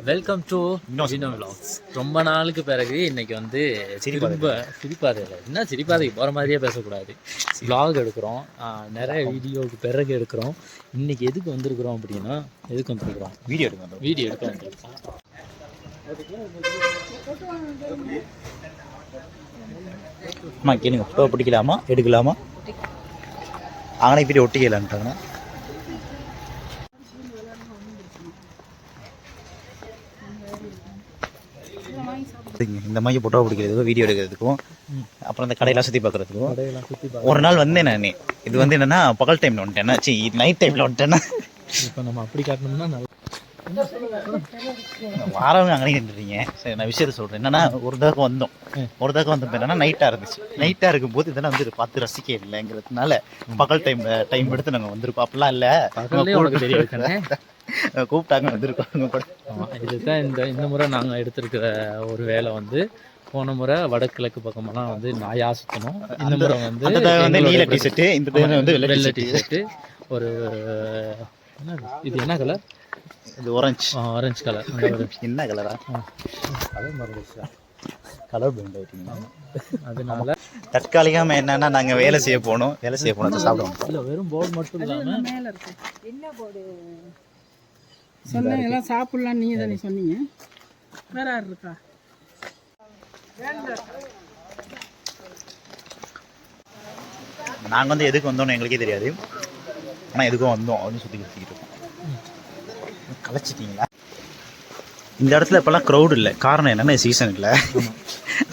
Welcome to Vino vlogs. ரொம்ப நாளுக்கு பிறகு இன்னைக்கு வந்து சிரிப்பாதை இல்லை, என்ன சிரிப்பாதைக்கு போகிற மாதிரியே பேசக்கூடாது. விலாக் எடுக்கிறோம், நிறைய வீடியோவுக்கு பிறகு எடுக்கிறோம். இன்னைக்கு எதுக்கு வந்திருக்கிறோம் அப்படின்னா, எதுக்கு வந்திருக்கிறோம்? வீடியோ எடுக்க வந்திருக்கோம். அம்மா கேளுங்க, ஃபோட்டோ பிடிக்கலாமா எடுக்கலாமா? அவனை இப்படி ஒட்டிக்கலான்ட்டாங்கண்ணா. இந்த மாதிரி ஃபோட்டோ பிடிக்கிறதுக்கும் வீடியோ எடுக்கிறதுக்கும் அப்புறம் இந்த கடையெல்லாம் சுற்றி பார்க்குறதுக்கும் ஒரு நாள் வந்தேன் நான். இது வந்து என்னென்னா பகல் டைமில் வந்துட்டேன்னா, நைட் டைமில் வந்துட்டேன்னா. இப்போ நம்ம அப்படி காட்டணும்னா வாரவங்க அங்கே நின்றுறீங்க. சரி, நான் விஷயத்தை சொல்கிறேன். என்னன்னா ஒரு தடவை வந்தோம் என்னன்னா நைட்டாக இருந்துச்சு. நைட்டாக இருக்கும்போது இதெல்லாம் வந்து பார்த்து ரசிக்க இல்லைங்கிறதுனால பகல் டைம் எடுத்து நாங்கள் வந்திருக்கோம். அப்படிலாம் இல்லை, கூப்பிட்டாங்க வந்திருக்கோம். இதுதான் இந்த முறை நாங்கள் எடுத்திருக்கிற ஒரு வேலை வந்து, போன முறை வடகிழக்கு பக்கமெல்லாம் வந்து நாயா சுற்றணும். இந்த முறை வந்து நீல டிஷர்ட்டு, இந்த வந்து வெள்ளை டிஷர்ட்டு. ஒரு இது என்ன கலர்? இது ஆரஞ்சு கலர். என்ன கலரா? கலர் பிளண்ட் ஆகிட்டீங்க. அதனால தற்காலிகமாக என்னன்னா நாங்கள் வேலை செய்ய போனோம் சாப்பிடுவோம். இல்லை, வெறும் போர்டு மட்டும் இல்லாமல் மேலே இருக்கு. என்ன போர்டு சொன்னீங்க? எல்லாம் சாப்பிடலாம் நீங்கள் தானே சொன்னீங்க. வேற யார் இருக்கா? நாங்கள் வந்து எதுக்கு வந்தோம்னு எங்களுக்கே தெரியாது. ஆனால் எதுக்கும் வந்தோம் அப்படின்னு சுற்றிக்கிட்டு இருக்கோம். கலைச்சிட்டிங்களா? இந்த இடத்துல இப்போல்லாம் க்ரௌட் இல்லை. காரணம் என்னென்னா சீசன் இல்லை,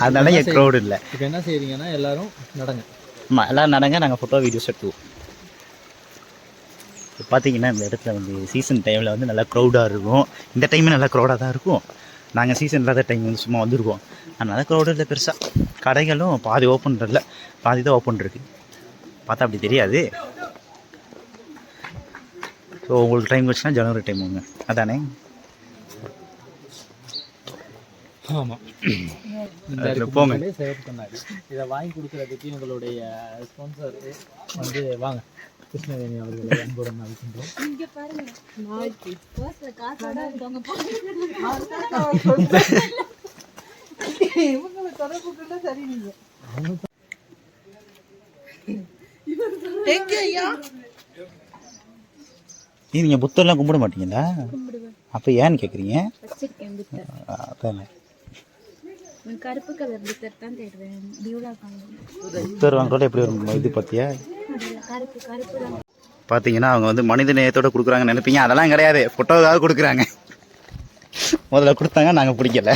அதனால என் க்ரௌட் இல்லை. இப்போ என்ன செய்றீங்கன்னா எல்லாரும் நடங்க. ஆமாம், எல்லோரும் நடங்க. நாங்கள் ஃபோட்டோ வீடியோஸ் எடுத்துவோம். இப்போ பார்த்தீங்கன்னா இந்த இடத்துல வந்து சீசன் டைமில் வந்து நல்லா க்ரௌடாக இருக்கும். இந்த டைமே நல்லா க்ரௌடாக தான் இருக்கும். நாங்கள் சீசன் இல்லாத டைம் வந்து சும்மா வந்துருக்கோம். அதனால க்ரௌடு இல்லை பெருசாக. கடைகளும் பாதி ஓப்பன் இல்லை, பாதி தான் ஓப்பன் இருக்குது. பார்த்தா அப்படி தெரியாது. ஸோ உங்களுக்கு டைம் வச்சுன்னா ஜனவரி டைம் வாங்க, அதானே? ஆமாம், போங்க. சேவ் பண்ணாரு. இதை வாங்கி கொடுக்குறதுக்கு எங்களுடைய ஸ்பான்சர் வந்து வாங்க, கிருஷ்ணவேணி அவர்களை அன்புடன் அழைக்கின்றோம். நீங்கள் புத்தர்லாம் கும்பிட மாட்டீங்களா? அப்போ ஏன்னு கேட்குறீங்க? கருப்பு கலர் புத்தர் தான் தேடுவேன். புத்தர் வாங்கல எப்படி ஒரு இது பார்த்தியா? பார்த்தீங்கன்னா அவங்க வந்து மனித நேயத்தோடு கொடுக்குறாங்கன்னு நினைப்பீங்க. அதெல்லாம் கிடையாது, ஃபோட்டோவாக கொடுக்குறாங்க. முதல்ல கொடுத்தாங்க, நாங்கள் பிடிக்கல.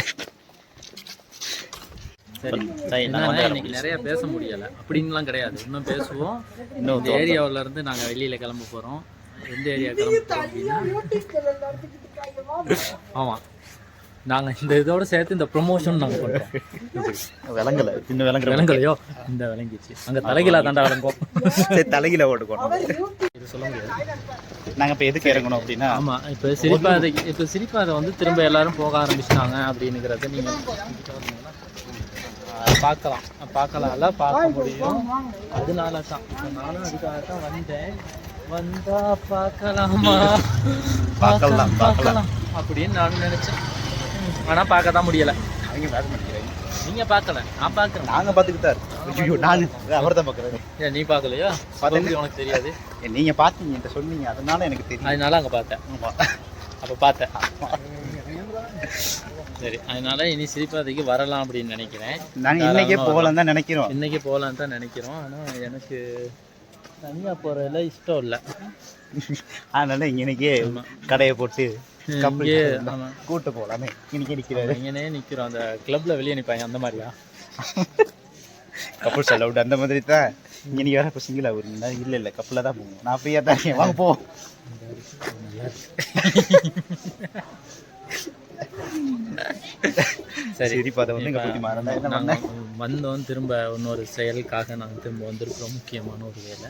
இன்னைக்கு நிறைய பேச முடியலை அப்படின்லாம் கிடையாது, இன்னும் பேசுவோம். இன்னும் இந்த ஏரியாவில இருந்து நாங்கள் வெளியில் கிளம்ப போகிறோம். எந்த ஏரியா கிளம்ப போகிறோம் அப்படின்னா, ஆமாம், நாங்கள் இந்த இதோட சேர்த்து இந்த ப்ரொமோஷன் நாங்கள் பண்ணுறோம். விளங்கலை, இன்னும் விளங்கலையோ? இந்த விளங்கிச்சு. அங்கே தலைகீழா தாண்டா விளங்கும். சரி, தலைகீழ ஓட்டுக்கோணும். இது சொல்ல முடியாது. நாங்கள் இப்போ எதுக்கு இறங்கணும் அப்படின்னா, ஆமாம், இப்போ சிரிப்பாதை வந்து திரும்ப எல்லாரும் போக ஆரம்பிச்சிட்டாங்க அப்படிங்கிறத நீங்கள் பார்க்கலாம்ல, பார்க்க முடியும். அதனால தான் நானும் அதுக்காக தான் வந்தேன். வந்தா பார்க்கலாமா, பார்க்கலாம் அப்படின்னு நான் நினைச்சேன். ஆனால் பார்க்க தான் முடியலை. நீங்கள் பார்க்கல, நான் பார்க்குறேன். நாங்கள் பார்த்துக்கிட்டு தான் இருக்கோம். நான் அவர் தான் பார்க்குறேன். ஏன் நீ பார்க்கலையா? பார்த்து உனக்கு தெரியாது. நீங்கள் பார்த்தீங்க, என்கிட்ட சொன்னீங்க, அதனால எனக்கு தெரியும். அதனால அங்கே பார்த்தேன். அப்போ பார்த்தேன். சரி, அதனால இனி சிரிப்பாதைக்கு வரலாம் அப்படின்னு நினைக்கிறேன். நாங்கள் இன்றைக்கே போகலாம் தான் நினைக்கிறோம். இன்றைக்கே போகலான்னு தான் நினைக்கிறோம். ஆனால் எனக்கு தனியாக போகிறதுல இஷ்டம் இல்லை. அதனால இன்னைக்கே கடையை போட்டு கூட்டு போகலாமே. இன்னைக்கு நிற்கிறாரு, இங்கனே நிற்கிறோம். அந்த கிளப்ல வெளியே நிற்பாங்க, அந்த மாதிரியா? கப்புள்ஸ் அலவுட் அந்த மாதிரி தான். இன்னைக்கு வேற இப்போ சிங்கிளாக வருங்களா? இல்லை, கப்பில் தான் போவோம். நான் ஃப்ரீயாக தான் இருக்கேன், வாங்க போவோம். சரி, சிரிப்பாதை வந்து நாங்கள் வந்தோம். திரும்ப இன்னொரு செயலுக்காக நாங்கள் திரும்ப வந்திருக்கிறோம். முக்கியமான ஒரு வேலை.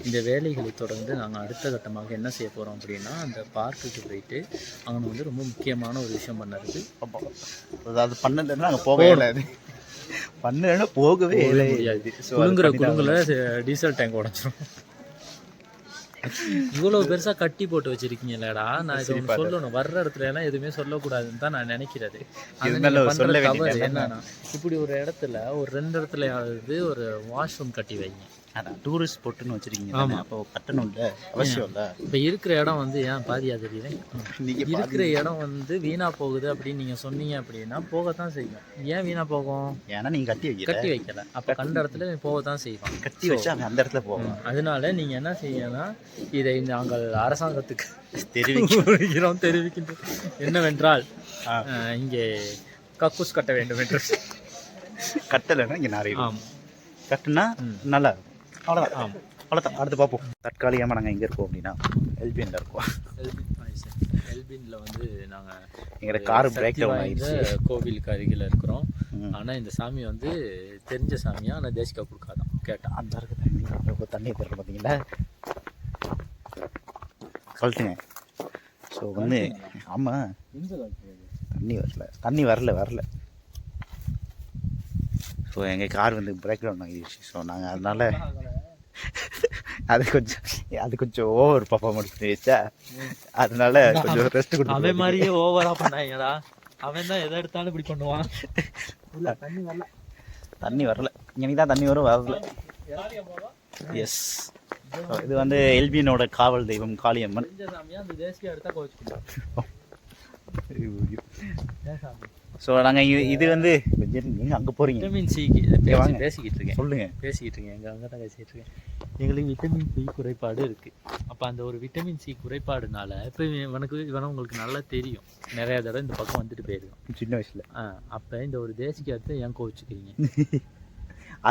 இந்த வேலைகளை தொடர்ந்து நாங்கள் அடுத்த கட்டமாக என்ன செய்ய போகிறோம் அப்படின்னா, அந்த பார்க்குக்கு போயிட்டு அங்கே வந்து ரொம்ப முக்கியமான ஒரு விஷயம் பண்ணுறது. அது பண்ணலைன்னா நாங்கள் போகவே இல்லை. பண்ணலைன்னா போகவே முடியாது. குழுங்குற டீசல் டேங்க் உடச்சிரும். இவ்வளவு பெருசா கட்டி போட்டு வச்சிருக்கீங்களேடா, நான் இது ஒண்ணு சொல்லணும். வர்ற இடத்துல எல்லாம் எதுவுமே சொல்லக்கூடாதுன்னு தான் நான் நினைக்கிறது. சொல்ல தவறு என்னன்னா, இப்படி ஒரு இடத்துல ஒரு 2 இடத்துலயாவது ஒரு வாஷ்ரூம் கட்டி வைங்க. அதான் டூரிஸ்ட் ஸ்பாட்டுன்னு வச்சிருக்கீங்க. அப்போ கட்டணும் இல்லை, அவசியம் இல்லை. இப்போ இருக்கிற இடம் வந்து ஏன் பாதியா தெரியுது, இருக்கிற இடம் வந்து வீணா போகுது அப்படின்னு நீங்க சொன்னீங்க அப்படின்னா போகத்தான் செய்யும். ஏன் வீணா போகும்? ஏன்னா நீங்க கட்டி வைக்கல. அப்ப கண்ட இடத்துல போகத்தான் செய்வான். கட்டி வச்சு அவன் அந்த இடத்துல போவான். அதனால நீங்க என்ன செய்யணும்னா, இதை நாங்கள் அரசாங்கத்துக்கு தெரிவிக்கின்றோம் என்னவென்றால், இங்கே கக்கூஸ் கட்ட வேண்டும் என்று. கட்டலைன்னா இங்கே நிறைய கட்டுனா நல்லா இருக்கும். அவ்வளோதான். அவ்வளோதான். அடுத்து பார்ப்போம். தற்காலிகமாக நாங்கள் எங்கே இருக்கோம் அப்படின்னா எல்பிஎன்ல இருக்கோம். எல்பின்ல வந்து நாங்கள் எங்களோட கார் பிரேக் டவுன் ஆகிடுச்சு. கோவிலுக்கு அருகில் இருக்கிறோம். ஆனால் இந்த சாமி வந்து தெரிஞ்ச சாமியா, ஆனால் தேசிகா கொடுக்காதான் கேட்டான். அந்த இருக்க தண்ணி தண்ணியை தரல பார்த்தீங்களா, கழட்டுங்க. ஸோ வந்து ஆமாம் தண்ணி வரல. ஸோ எங்கள் கார் வந்து பிரேக் டவுன் ஆகிடுச்சு. ஸோ நாங்கள் அதனால் அது கொஞ்சம் ஓவர் பர்ஃபார்மன்ஸ் வச்சா, அதனால கொஞ்சம் ரெஸ்ட் கொடுத்து. அவன் மாதிரியே ஓவராக பண்ணாங்கடா. அவன் தான் எதை எடுத்தாலும் இப்படி பண்ணுவான். தண்ணி வரல. இன்னைக்கு தான் தண்ணி வரும், வரல. எஸ், இது வந்து எல்பியனோட காவல் தெய்வம் காளியம்மன். ஸோ நாங்கள் இது வந்து நீங்கள் அங்கே போகிறீங்க. விட்டமின் சி பேசிக்கிட்டு இருக்கேன். பேசிக்கிட்டு இருக்கேன். எங்கள் அங்கே தான் பேசிக்கிட்டு இருக்கேன். எங்களுக்கு விட்டமின் சி குறைபாடு இருக்குது. அப்போ அந்த ஒரு விட்டமின் சி குறைபாடுனால இப்போ உங்களுக்கு நல்லா தெரியும், நிறையா தடவை இந்த பக்கம் வந்துட்டு போயிருக்கோம் சின்ன வயசில். அப்போ இந்த ஒரு தேசிக்கு அடுத்து ஏன் கோவிச்சுக்கிறீங்க?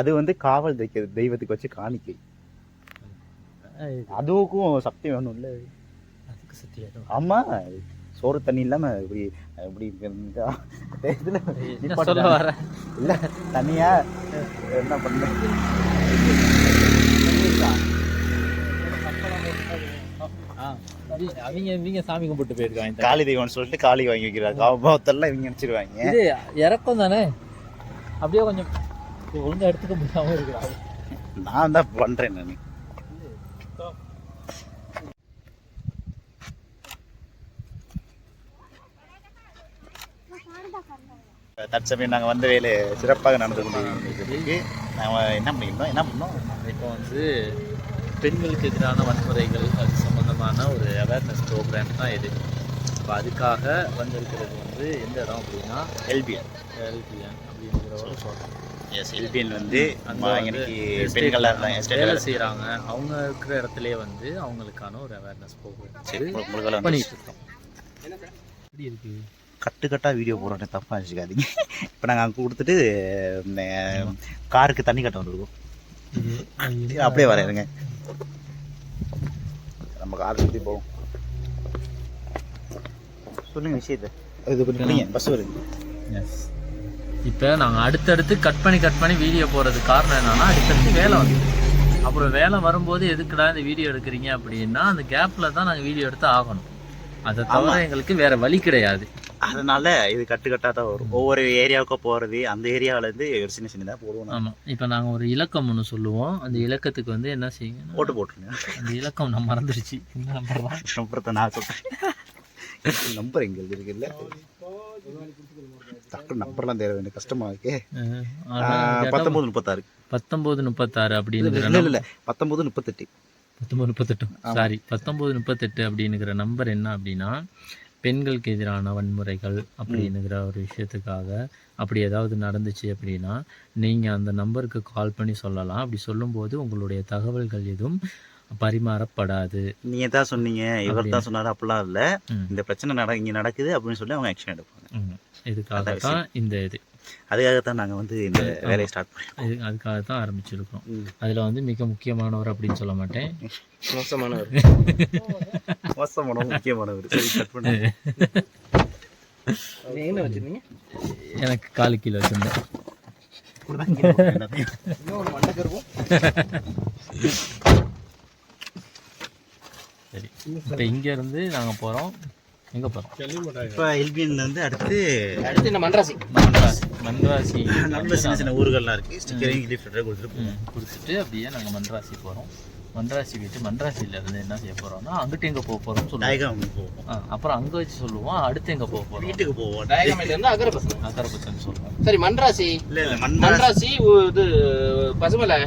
அது வந்து காவல் தெய்வத்துக்கு வச்சு காணிக்கை. அதுக்கும் சக்தி வேணும் இல்லை? அதுக்கு சக்தி வேணும். ஆமாம், சோறு தண்ணி இல்லாமல் இப்படி இதில் சொல்ல வர இல்லை. தண்ணியா என்ன பண்ண அவங்க சாமி கும்பிட்டு போயிருக்காங்க. காளி தெய்வம்னு சொல்லிட்டு காளி வாங்கி வைக்கிறாங்க. காவத்தெல்லாம் இவங்க நினச்சிருவாங்க. இது இறக்கம் தானே, அப்படியே கொஞ்சம் ஒழுங்காக எடுத்துக்க முடியாமல் இருக்கிறாங்க. நான் தான் பண்ணுறேன். நான் தற்சமயம் நாங்கள் வந்த வேலை சிறப்பாக நடந்து கொண்டிருக்கு. நாங்கள் என்ன பண்ணோம் இப்போ வந்து பெண்களுக்கு எதிரான வன்முறைகள் அது சம்மந்தமான ஒரு அவேர்னஸ் ப்ரோக்ராம் தான் இது. இப்போ அதுக்காக வந்திருக்கிறது வந்து எந்த இடம் அப்படின்னா எல்பிஎன் அப்படிங்கிறவரை சொல்கிறோம். எஸ், எல்பிஎன் வந்து பெண்களாக வேலை செய்கிறாங்க. அவங்க இருக்கிற இடத்துலேயே வந்து அவங்களுக்கான ஒரு அவேர்னஸ் ப்ரோக்ராம் பண்ணிட்டு இருக்கோம். எப்படி இருக்குது? கட்டுக்கட்டாக வீடியோ போடுறோன்னு தப்பாக வச்சுக்காதீங்க. இப்போ நாங்கள் அங்கே கொடுத்துட்டு காருக்கு தண்ணி கட்ட வந்துருக்கோம். அப்படியே வரையிருங்க, நம்ம கார் சுற்றி போவோம். சொல்லுங்கள் விஷயத்தை. இது பண்ணி பஸ் வருது. எஸ், இப்போ நாங்கள் அடுத்தடுத்து கட் பண்ணி வீடியோ போகிறது காரணம் என்னன்னா, அடுத்தடுத்து வேலை வந்து அப்புறம் வேலை வரும்போது எதுக்குடா இந்த வீடியோ எடுக்கிறீங்க அப்படின்னா, அந்த கேப்பில் தான் நாங்கள் வீடியோ எடுத்து ஆகணும். அதை தவிர எங்களுக்கு வேறு வழி கிடையாது. அதனால இது கட்டுக்கட்டாக தான் வரும். ஒவ்வொரு ஏரியாவுக்கும் போகிறது, அந்த ஏரியாவிலேருந்து ஒரு சின்னதாக போடுவோம். ஆமாம், இப்போ நாங்கள் ஒரு இலக்கம் ஒன்று சொல்லுவோம். அந்த இலக்கத்துக்கு வந்து என்ன செய்யுங்க, ஓட்டு போட்டுருங்க. அந்த இலக்கம் நான் மறந்துடுச்சு. இந்த நம்பரை நான் சொல்கிறேன். நம்பர் எங்களுக்கு இருக்குல்ல, டக்கு நம்பர்லாம் தேவை, எனக்கு கஷ்டமாக இருக்கு. 1936 அப்படின்னு இல்லை 1938 சாரி 1938 அப்படிங்கிற நம்பர் என்ன அப்படின்னா, பெண்களுக்கு எதிரான வன்முறைகள் அப்படிங்கிற ஒரு விஷயத்துக்காக அப்படி ஏதாவது நடந்துச்சு அப்படின்னா நீங்கள் அந்த நம்பருக்கு கால் பண்ணி சொல்லலாம். அப்படி சொல்லும்போது உங்களுடைய தகவல்கள் எதுவும் பரிமாறப்படாது. நீங்கள் தான் சொன்னீங்க, இவர் தான் சொன்னார், அப்படிலாம் இல்லை. இந்த பிரச்சனை இங்கே நடக்குது அப்படின்னு சொல்லி அவங்க ஆக்ஷன் எடுப்பாங்க. இதுக்காக தான் இந்த இது, அதுக்காகத்தான் நாங்கள் வந்து இந்த வேலையை ஸ்டார்ட் பண்ணோம். அதுக்காக தான் ஆரம்பிச்சிருக்கோம். அதில் வந்து மிக முக்கியமானவர் அப்படின்னு சொல்ல மாட்டேன், மோசமானவர் முக்கியமானவர். எனக்கு காலு கீழே வச்சிருந்தேன். சரி, இப்போ இங்கேருந்து நாங்கள் போகிறோம். எங்கே போகிறோம்? இப்போ எல்பிஎன்லேருந்து அடுத்து இந்த மன்றாசி நல்ல சின்ன ஊர்கள்லாம் இருக்குது. ஸ்டிக்கரையும் கொடுத்துட்டு அப்படியே நாங்கள் மன்றாசி போகிறோம். மன்றாசி விட்டு மன்றாசியில இருந்து என்ன செய்ய போறோம்னா அங்கிட்டு எங்க போக போறோம்னு சொல்லுவோம். டயக்ராம் போவோம். அப்புறம் அங்க வச்சு சொல்லுவோம் அடுத்து எங்க போக போறோம். வீட்டுக்கு போவோம். டயகமில இருந்து அகரபத்தன் சொல்லுவோம். சரி மன்றாசி இல்ல மன்றாசி இது பசுமலை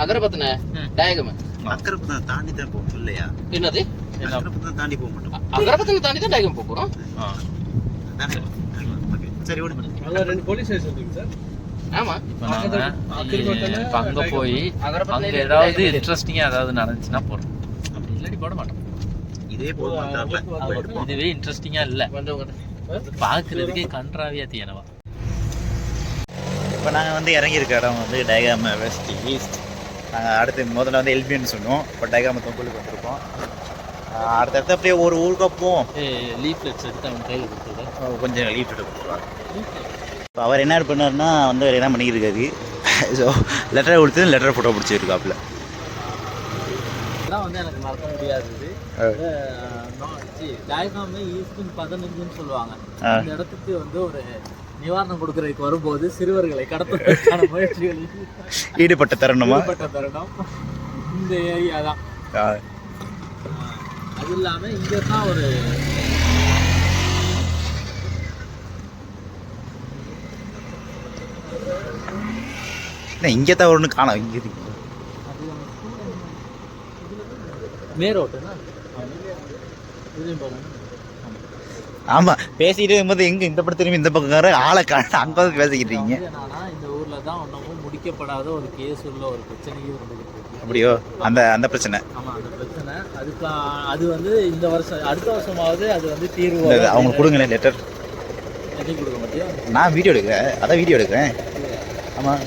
அகரபத்தன டயகம் அக்கரப்பத்தை தாண்டி தான் போவோம் இல்லையா? என்னது அக்கரப்பத்தை தாண்டி போக மாட்டோம். அகரபத்தனை தாண்டி தான் டயகம் போறோம். சரி ஓடி ரெண்டு போலீஸ் ஸ்டேஷன் இருக்கு சார். ஆமா இப்ப அங்க போய் அங்க ஏதாவது இன்ட்ரெஸ்டிங்கா ஏதாவது நடந்துச்சுன்னா போறோம். அப்படி இல்லாட்டி போட மாட்டோம். இதே போதும். இதுவே இன்ட்ரெஸ்டிங்கா இல்ல, பாக்குறதுக்கே கன்றாவியா தீயனவா. இப்போ நாங்கள் வந்து இறங்கியிருக்க இடம் வந்து டயக்ராம் வெஸ்ட் ஈஸ்ட். நாங்கள் அடுத்து முதல்ல வந்து எல்பின்னு சொன்னோம். இப்போ டயக்ராம் தொங்குலுக்கு வந்திருக்கோம். அடுத்தடுத்து அப்படியே ஒரு ஊருக்கு போவோம். லீஃப்லெட்ஸ் எடுத்து அவன் கையில் கொடுத்துருக்கேன். கொஞ்சம் லீஃப் எடுத்து கொடுத்துருவாங்க. இப்போ அவர் என்ன பண்ணார்னா வந்து அவர் என்ன பண்ணியிருக்காரு, ஸோ லெட்டரை கொடுத்து லெட்டரை ஃபோட்டோ பிடிச்சிருக்காப்புல. இதெல்லாம் வந்து எனக்கு மறக்க முடியாது. டயக்ராமே ஈஸ்ட்னு 15ன்னு சொல்லுவாங்க. அந்த இடத்துக்கு வந்து ஒரு நிவாரணம் கொடுக்கறதுக்கு வரும்போது சிறுவர்களை கடத்துவதற்கான முயற்சிகளில் ஈடுபட்ட தருணம் இந்த ஏரியா தான். அது இல்லாமல் இங்கே தான் ஒரு இங்கே தான் ஒன்று காணும். இங்கே மேரோட்டுன்னா ஆமாம் பேசிகிட்டு இருக்கும்போது எங்கே இந்த படம் திரும்பி இந்த பக்கம் ஆளை காண அங்கே வந்து பேசிக்கிட்டு இருக்கீங்க. என்னன்னா இந்த ஊரில் தான் ஒன்றும் முடிக்கப்படாத ஒரு கேஸ் உள்ள ஒரு பிரச்சனையும் இருந்துகிட்டு இருக்கு. அப்படியோ? அந்த அந்த பிரச்சனை. ஆமாம் அந்த பிரச்சனை. அதுக்கு அது வந்து இந்த வருஷம் அடுத்த வருஷமாவது அது வந்து தீர்வு அவங்க கொடுங்களேன் லெட்டர். எதையும் கொடுக்க மாட்டியா? நான் வீடியோ எடுக்கிறேன். அதான் வீடியோ எடுக்கிறேன். ஆமாம்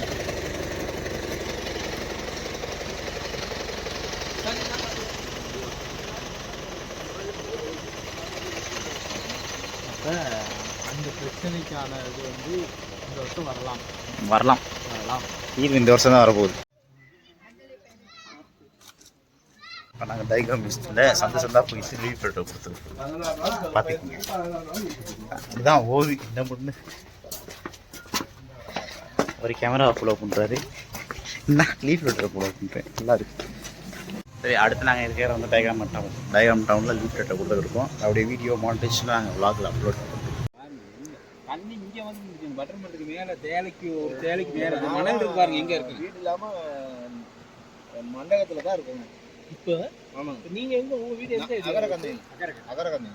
அந்த பிரச்சனைக்கான இது வந்து இந்த வருஷம் வரலாம். தீர்வு இந்த வருஷம் தான் வரப்போகுது. இப்போ நாங்கள் டயக்ராம் மிஸ்டில் சந்தா போயிட்டு லீவ் லெட்டர் கொடுத்துருக்கோம். பார்த்துக்கோங்க. இதுதான் ஓவி என்ன பண்ணு ஒரு கேமரா ஃபாலோ பண்ணுறாரு. என்ன லீவ் லெட்டர் ஃபாலோ பண்ணுறேன். நல்லா இருக்கு. சரி அடுத்து நாங்கள் இருக்கிற வந்து டயக்ராம் டவுனில் லீவ் லெட்டர் கொடுத்துருக்கோம். அப்படியே வீடியோ மானிட்டேஷன் நாங்கள் விளாகில் அப்லோட் பண்ணுறோம். தண்ணி இங்க வந்து பட்டர்மட்டுக்கு மேல தேலைக்கு ஒரு தேலைக்கு மேல மணல் இருக்கு பாருங்க. எங்க இருக்கு வீடு இல்லாம மண்டபத்துல தான் இருக்குங்க இப்போ. ஆமாங்க. நீங்க எங்க உங்க வீடு எந்த அகரகந்தை